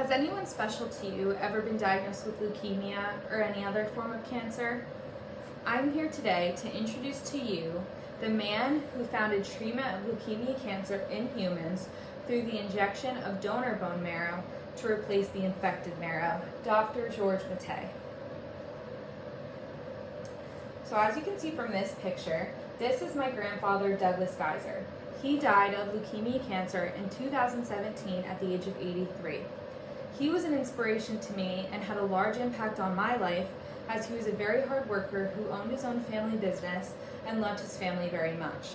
Has anyone special to you ever been diagnosed with leukemia or any other form of cancer? I'm here today to introduce to you the man who founded treatment of leukemia cancer in humans through the injection of donor bone marrow to replace the infected marrow, Dr. George Mattei. So as you can see from this picture, this is my grandfather, Douglas Geiser. He died of leukemia cancer in 2017 at the age of 83. He was an inspiration to me and had a large impact on my life, as he was a very hard worker who owned his own family business and loved his family very much.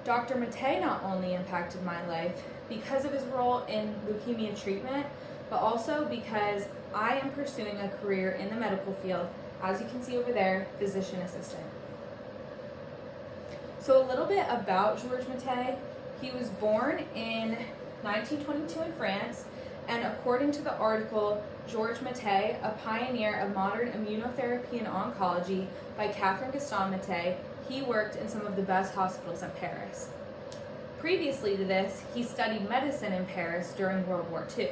Dr. Mattei not only impacted my life because of his role in leukemia treatment, but also because I am pursuing a career in the medical field, as you can see over there, physician assistant. So a little bit about George Mattei. He was born in 1922 in France, and according to the article, George Mattei, a pioneer of modern immunotherapy and oncology by Catherine Gaston Mattei, he worked in some of the best hospitals in Paris. Previously to this, he studied medicine in Paris during World War II.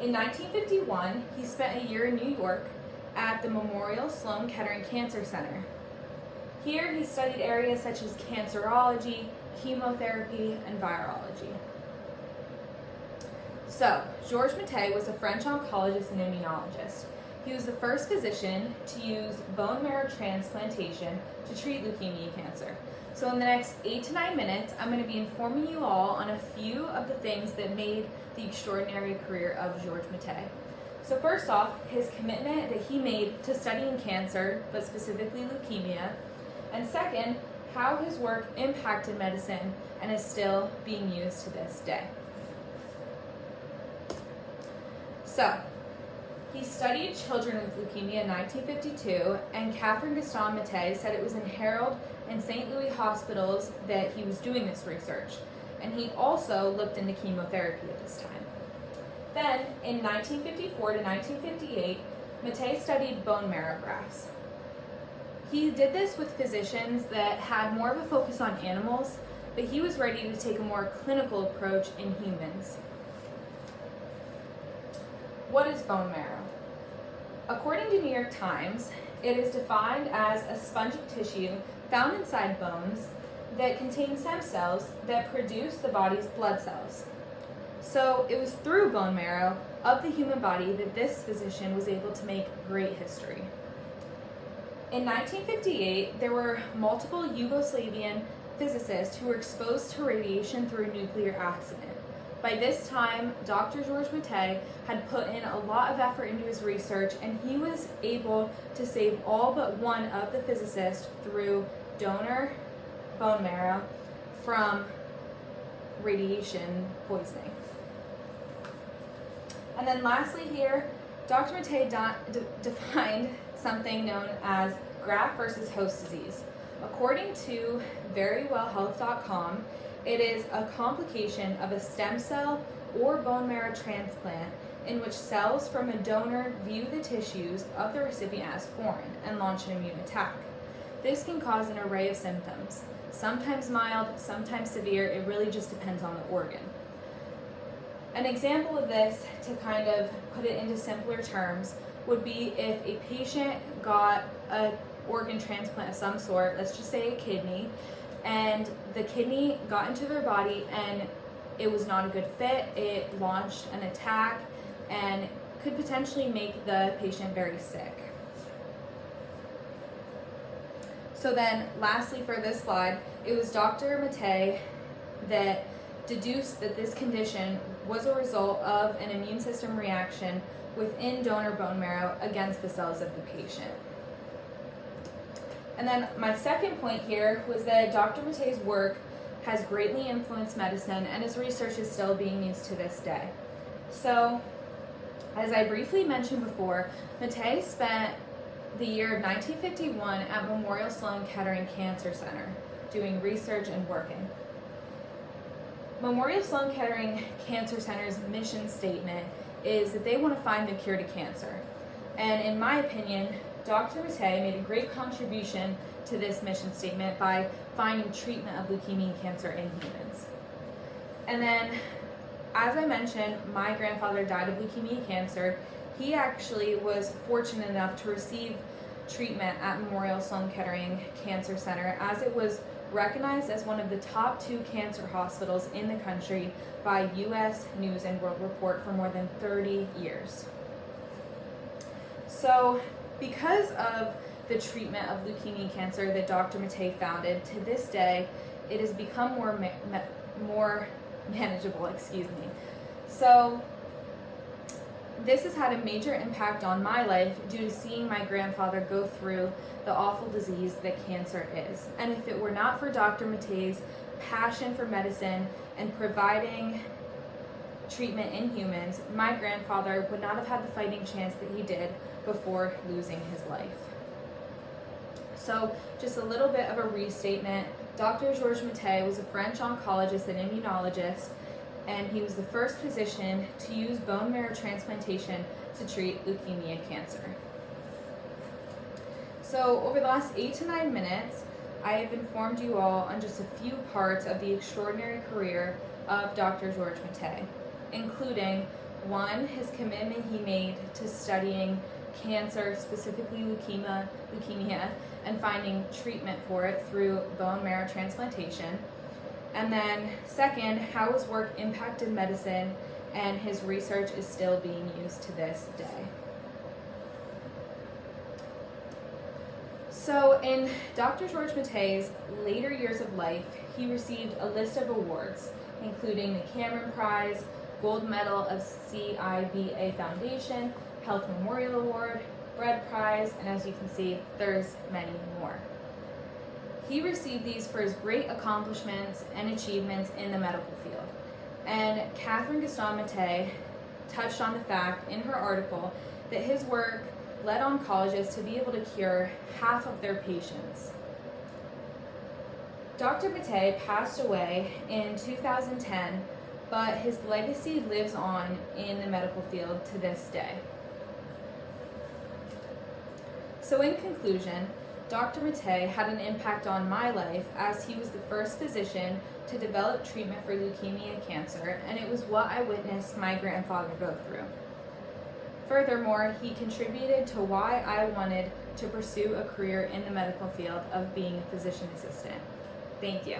In 1951, he spent a year in New York at the Memorial Sloan Kettering Cancer Center. Here he studied areas such as cancerology, chemotherapy, and virology. So, George Mattei was a French oncologist and immunologist. He was the first physician to use bone marrow transplantation to treat leukemia cancer. So in the next 8 to 9 minutes, I'm going to be informing you all on a few of the things that made the extraordinary career of George Mattei. So first off, his commitment that he made to studying cancer, but specifically leukemia. And second, how his work impacted medicine and is still being used to this day. So, he studied children with leukemia in 1952, and Catherine Gaston Mattei said it was in Harold and St. Louis hospitals that he was doing this research. And he also looked into chemotherapy at this time. Then, in 1954 to 1958, Mattei studied bone marrow grafts. He did this with physicians that had more of a focus on animals, but he was ready to take a more clinical approach in humans. What is bone marrow? According to New York Times, it is defined as a spongy tissue found inside bones that contains stem cells that produce the body's blood cells. So it was through bone marrow of the human body that this physician was able to make great history. In 1958, there were multiple Yugoslavian physicists who were exposed to radiation through a nuclear accident. By this time, Dr. George Mattei had put in a lot of effort into his research, and he was able to save all but one of the physicists through donor bone marrow from radiation poisoning. And then lastly here, Dr. Mattei defined something known as graft versus host disease. According to verywellhealth.com, it is a complication of a stem cell or bone marrow transplant in which cells from a donor view the tissues of the recipient as foreign and launch an immune attack. This can cause an array of symptoms, sometimes mild, sometimes severe. It really just depends on the organ. An example of this, to kind of put it into simpler terms, would be if a patient got an organ transplant of some sort, let's just say a kidney, and the kidney got into their body and it was not a good fit, it launched an attack and could potentially make the patient very sick. So then lastly for this slide, it was Dr. Mattei that deduced that this condition was a result of an immune system reaction within donor bone marrow against the cells of the patient. And then my second point here was that Dr. Mattei's work has greatly influenced medicine, and his research is still being used to this day. So, as I briefly mentioned before, Mattei spent the year of 1951 at Memorial Sloan Kettering Cancer Center doing research and working. Memorial Sloan Kettering Cancer Center's mission statement is that they want to find the cure to cancer. And in my opinion, Dr. Mattei made a great contribution to this mission statement by finding treatment of leukemia cancer in humans. And then as I mentioned, my grandfather died of leukemia cancer. He actually was fortunate enough to receive treatment at Memorial Sloan Kettering Cancer Center, as it was recognized as one of the top 2 cancer hospitals in the country by U.S. News and World Report for more than 30 years. So, because of the treatment of leukemia cancer that Dr. Mattei founded, to this day, it has become more manageable, So, this has had a major impact on my life due to seeing my grandfather go through the awful disease that cancer is. And if it were not for Dr. Mattei's passion for medicine and providing treatment in humans, my grandfather would not have had the fighting chance that he did before losing his life. So, just a little bit of a restatement. Dr. Georges Mattei was a French oncologist and immunologist, and he was the first physician to use bone marrow transplantation to treat leukemia cancer. So over the last 8 to 9 minutes, I have informed you all on just a few parts of the extraordinary career of Dr. Georges Mattei, including 1, his commitment he made to studying cancer, specifically leukemia, and finding treatment for it through bone marrow transplantation. And then 2nd, how his work impacted medicine, and his research is still being used to this day. So in Dr. Georges Mattei's later years of life, he received a list of awards, including the Cameron Prize, Gold Medal of CIBA Foundation, Health Memorial Award, Bread Prize, and as you can see, there's many more. He received these for his great accomplishments and achievements in the medical field. And Catherine Gaston-Mattei touched on the fact in her article that his work led oncologists to be able to cure half of their patients. Dr. Mattei passed away in 2010, but his legacy lives on in the medical field to this day. So in conclusion, Dr. Mattei had an impact on my life as he was the first physician to develop treatment for leukemia cancer, and it was what I witnessed my grandfather go through. Furthermore, he contributed to why I wanted to pursue a career in the medical field of being a physician assistant. Thank you.